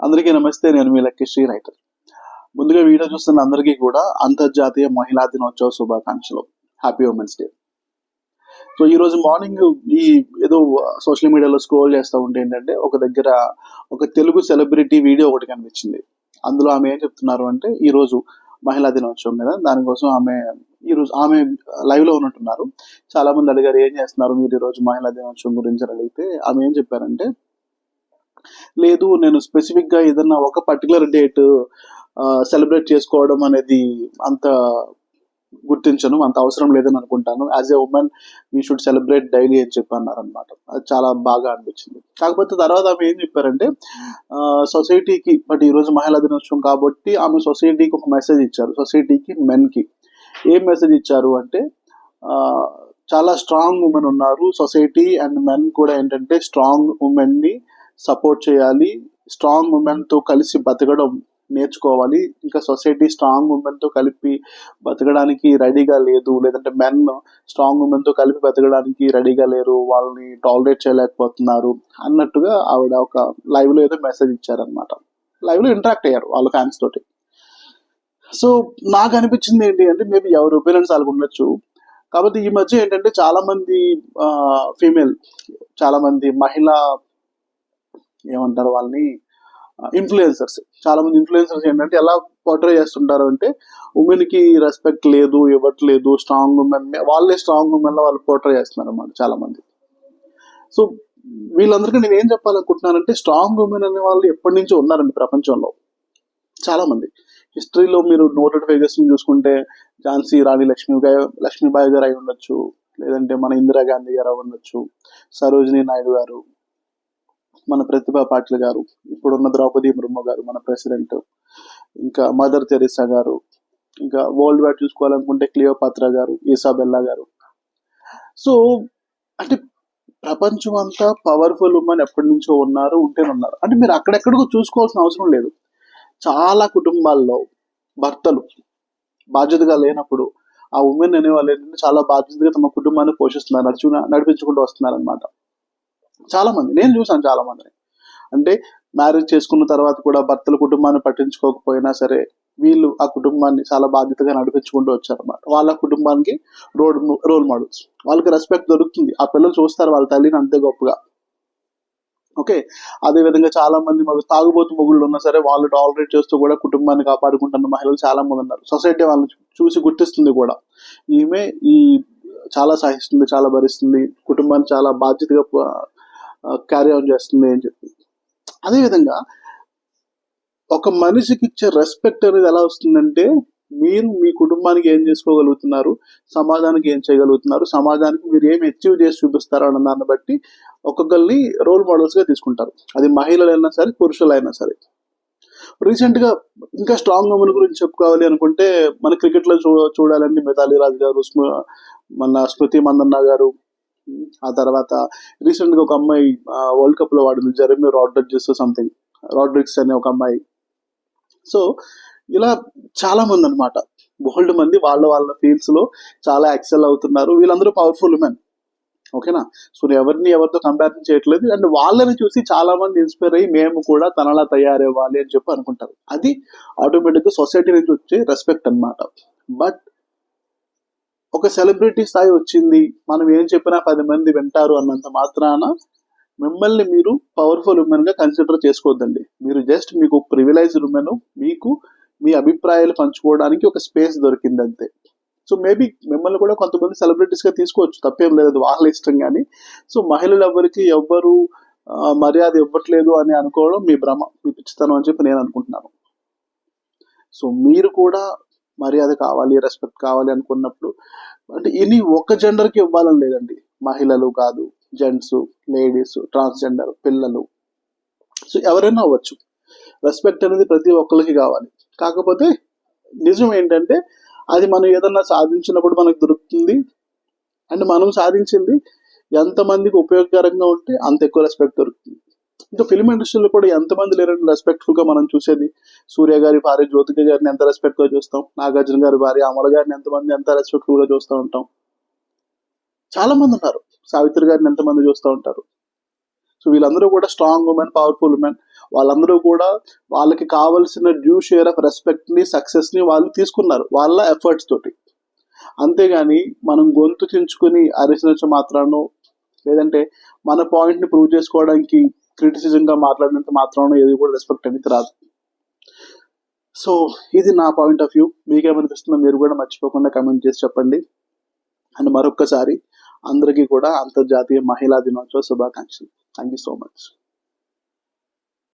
అందరికీ నమస్తే. నేను మీ లక్కీ రైటర్. ముందుగా వీడియో చూస్తున్న అందరికీ కూడా అంతర్జాతీయ మహిళా దినోత్సవ శుభాకాంక్షలు. Happy women's day. సో ఈ రోజు మార్నింగ్ ఈ ఏదో సోషల్ మీడియాలో స్క్రోల్ చేస్తూ ఉంటే ఏంటంటే ఒక దగ్గర ఒక తెలుగు సెలబ్రిటీ వీడియో ఒకటి కనిపించింది. అందులో ఆమె ఏం చెప్తున్నారు అంటే, ఈ రోజు మహిళా దినోత్సవం కదా, దానికోసం ఆమె లైవ్ లో ఉన్నట్టున్నారు. చాలా మంది అడిగారు, ఏం చేస్తున్నారు మీరు ఈ రోజు మహిళా దినోత్సవం గురించి అడిగితే ఆమె ఏం చెప్పారంటే, లేదు నేను స్పెసిఫిక్ గా ఏదన్నా ఒక పర్టికులర్ డేట్ సెలబ్రేట్ చేసుకోవడం అనేది అంత గుర్తించను, అంత అవసరం లేదని అనుకుంటాను. As a women we should celebrate daily అని చెప్పన్నారు అనమాట. అది చాలా బాగా అనిపించింది. కాకపోతే తర్వాత ఆమె ఏం చెప్పారంటే, సొసైటీకి బట్ ఈరోజు మహిళా దినోత్సవం కాబట్టి ఆమె సొసైటీకి ఒక మెసేజ్ ఇచ్చారు. సొసైటీకి, మెన్కి ఏం మెసేజ్ ఇచ్చారు అంటే, చాలా స్ట్రాంగ్ ఉమెన్ ఉన్నారు సొసైటీ అండ్ మెన్ కూడా ఏంటంటే స్ట్రాంగ్ ఉమెన్ ని సపోర్ట్ చేయాలి, స్ట్రాంగ్ ఉమెన్ తో కలిసి బతకడం నేర్చుకోవాలి. ఇంకా సొసైటీ స్ట్రాంగ్ ఉమెన్ తో కలిపి బతకడానికి రెడీగా లేదు, లేదంటే మెన్ స్ట్రాంగ్ ఉమెన్ తో కలిపి బతకడానికి రెడీగా లేరు, వాళ్ళని టాలరేట్ చేయలేకపోతున్నారు అన్నట్టుగా ఆవిడ ఒక లైవ్ లో ఏదో మెసేజ్ ఇచ్చారనమాట. లైవ్ లో ఇంటరాక్ట్ అయ్యారు వాళ్ళ ఫ్యాన్స్ తోటి. సో నాకు అనిపించింది ఏంటి అంటే, మేబీ ఎవరి ఒపీనియన్స్ వాళ్ళకు ఉండొచ్చు. కాబట్టి ఈ మధ్య ఏంటంటే చాలా మంది ఫీమేల్, చాలా మంది మహిళా ఏమంటారు వాళ్ళని, ఇన్ఫ్లుయెన్సర్స్, చాలా మంది ఇన్ఫ్లుయెన్సర్స్ ఏంటంటే ఎలా పోర్ట్రే చేస్తుంటారు అంటే, ఉమెన్ కి రెస్పెక్ట్ లేదు, ఇవ్వట్లేదు, స్ట్రాంగ్ ఉమెన్ వాళ్ళే స్ట్రాంగ్ ఉమెన్ లో వాళ్ళు పోర్ట్రే చేస్తున్నారు అన్నమాట చాలా మంది. సో వీళ్ళందరికీ నేను ఏం చెప్పాలనుకుంటున్నానంటే, స్ట్రాంగ్ ఉమెన్ అనే వాళ్ళు ఎప్పటి నుంచో ఉన్నారండి ప్రపంచంలో చాలా మంది. హిస్టరీలో మీరు నోటెడ్ ఫిగర్స్ చూసుకుంటే ఝాన్సీ రాణి లక్ష్మీబాయి గారు అయి ఉండొచ్చు, లేదంటే మన ఇందిరాగాంధీ గారు అయి ఉండొచ్చు, సరోజినీ నాయుడు గారు, మన ప్రతిభా పాటిల్ గారు, ఇప్పుడున్న ద్రౌపది ముర్ము గారు మన ప్రెసిడెంట్, ఇంకా మదర్ తెరిసా గారు, ఇంకా వరల్డ్ వైడ్ చూసుకోవాలనుకుంటే క్లియోపాత్రా గారు, ఇసాబెల్లా గారు. సో అంటే ప్రపంచం అంతా పవర్ఫుల్ ఉమెన్ ఎప్పటి నుంచో ఉన్నారు, ఉంటేనున్నారు. అంటే మీరు అక్కడెక్కడికో చూసుకోవాల్సిన అవసరం లేదు. చాలా కుటుంబాల్లో భర్తలు బాధ్యతగా లేనప్పుడు ఆ ఉమెన్ అనే వాళ్ళు ఏంటంటే చాలా బాధ్యతగా తమ కుటుంబాన్ని పోషిస్తున్నారు, నడిపించుకుంటూ వస్తున్నారు అనమాట. చాలా మంది నేను చూసాను, చాలా మందిని. అంటే మ్యారేజ్ చేసుకున్న తర్వాత కూడా భర్తల కుటుంబాన్ని పట్టించుకోకపోయినా సరే వీళ్ళు ఆ కుటుంబాన్ని చాలా బాధ్యతగా నడిపించుకుంటూ వచ్చారన్నమాట. వాళ్ళ కుటుంబానికి రోల్ మోడల్స్, వాళ్ళకి రెస్పెక్ట్ దొరుకుతుంది, ఆ పిల్లలు చూస్తారు వాళ్ళ తల్లిని అంతే గొప్పగా. ఓకే, అదే విధంగా చాలా మంది తాగుబోతు మొగుళ్ళు ఉన్నా సరే వాళ్ళు టాలరేట్ చేస్తూ కూడా కుటుంబాన్ని కాపాడుకుంటున్న మహిళలు చాలా మంది ఉన్నారు. సొసైటీ వాళ్ళని చూసి గుర్తిస్తుంది కూడా, ఈమె చాలా సహిస్తుంది, చాలా భరిస్తుంది, కుటుంబాన్ని చాలా బాధ్యతగా క్యారీ ఆన్ చేస్తుంది అని చెప్పి. అదేవిధంగా ఒక మనిషికి ఇచ్చే రెస్పెక్ట్ అనేది ఎలా వస్తుందంటే, మీరు మీ కుటుంబానికి ఏం చేసుకోగలుగుతున్నారు, సమాజానికి ఏం చేయగలుగుతున్నారు, సమాజానికి మీరు ఏం అచీవ్ చేసి చూపిస్తారు అన్న దాన్ని బట్టి ఒక్కొక్కరిని రోల్ మోడల్స్ గా తీసుకుంటారు. అది మహిళలైనా సరే, పురుషులైనా సరే. రీసెంట్ గా ఇంకా స్ట్రాంగ్ ఉమెన్ గురించి చెప్పుకోవాలి అనుకుంటే, మన క్రికెట్ లో చూడాలండి మిథాలీ రాజ్ గారు, మన స్మృతి మందన్న గారు, ఆ తర్వాత రీసెంట్ గా ఒక అమ్మాయి వరల్డ్ కప్ లో వాడింది, జెరెమీ రాడ్రిగ్స్ అనే ఒక అమ్మాయి. సో ఇలా చాలా మంది అనమాట, బోల్డ్ మంది వాళ్ళ ఫీల్డ్స్ లో చాలా ఎక్సెల్ అవుతున్నారు. వీళ్ళందరూ పవర్ఫుల్ ఉమెన్. ఓకేనా? సో ఎవరితో కంపారిజన్ చేయట్లేదు. అండ్ వాళ్ళని చూసి చాలా మంది ఇన్స్పైర్ అయ్యి మేము కూడా తనలా తయారవ్వాలి అని చెప్పి అనుకుంటారు. అది ఆటోమేటిక్ గా సొసైటీ నుంచి వచ్చే రెస్పెక్ట్ అనమాట. బట్ ఒక సెలబ్రిటీ స్థాయి వచ్చింది, మనం ఏం చెప్పినా 10 మంది వింటారు అన్నంత మాత్రాన మిమ్మల్ని మీరు పవర్ఫుల్ ఉమెన్ గా కన్సిడర్ చేసుకోవద్దండి. మీరు జస్ట్ మీకు ప్రివిలైజ్డ్ ఉమెన్, మీకు మీ అభిప్రాయాలు పంచుకోవడానికి ఒక స్పేస్ దొరికింది అంతే. సో మేబీ మిమ్మల్ని కూడా కొంతమంది సెలబ్రిటీస్ గా తీసుకోవచ్చు, తప్పేం లేదు, వాళ్ళ ఇష్టం. కానీ సో మహిళలు ఎవ్వరు మర్యాద ఇవ్వట్లేదు అని అనుకోవడం మీ భ్రమ, మీ పిచ్చితనం అని చెప్పి నేను అనుకుంటున్నాను. సో మీరు కూడా మర్యాద కావాలి, రెస్పెక్ట్ కావాలి అనుకున్నప్పుడు, అంటే ఇని ఒక జెండర్కి ఇవ్వాలని లేదండి. మహిళలు కాదు, జెంట్స్, లేడీస్, ట్రాన్స్జెండర్, పిల్లలు, సో ఎవరైనా అవ్వచ్చు. రెస్పెక్ట్ అనేది ప్రతి ఒక్కరికి కావాలి. కాకపోతే నిజం ఏంటంటే, అది మనం ఏదన్నా సాధించినప్పుడు మనకు దొరుకుతుంది. అండ్ మనం సాధించింది ఎంతమందికి ఉపయోగకరంగా ఉంటే అంత ఎక్కువ రెస్పెక్ట్ దొరుకుతుంది. ఇంకా ఫిల్మ్ ఇండస్ట్రీలో కూడా ఎంతమంది లేరండి రెస్పెక్ట్ఫుల్ గా మనం చూసేది. సూర్య గారి భార్య జ్యోతిక గారిని ఎంత రెస్పెక్ట్ గా చూస్తాం, నాగార్జున గారి భార్య అమల గారిని ఎంత రెస్పెక్ట్ఫుల్ గా చూస్తూ ఉంటాం. చాలా మంది ఉన్నారు, సావిత్రి గారిని ఎంతమంది చూస్తూ ఉంటారు. సో వీళ్ళందరూ కూడా స్ట్రాంగ్ ఉమెన్, పవర్ఫుల్ ఉమెన్. వాళ్ళందరూ కూడా వాళ్ళకి కావాల్సిన డ్యూ షేర్ ఆఫ్ రెస్పెక్ట్ని, సక్సెస్ని వాళ్ళు తీసుకున్నారు వాళ్ళ ఎఫర్ట్స్ తోటి. అంతేగాని మనం గొంతు చించుకుని అరిచినంత మాత్రాను, లేదంటే మన పాయింట్ని ప్రూవ్ చేసుకోవడానికి క్రిటిసిజంగా మాట్లాడినంత మాత్రాన ఏది కూడా రెస్పెక్ట్ అనేది రాదు. సో ఇది నా పాయింట్ ఆఫ్ వ్యూ. మీకేమనిపిస్తుందో మీరు కూడా మర్చిపోకుండా కమెంట్ చేసి చెప్పండి. అండ్ మరొక్కసారి అందరికీ కూడా అంతర్జాతీయ మహిళా దినోత్సవ శుభాకాంక్షలు. Thank you so much.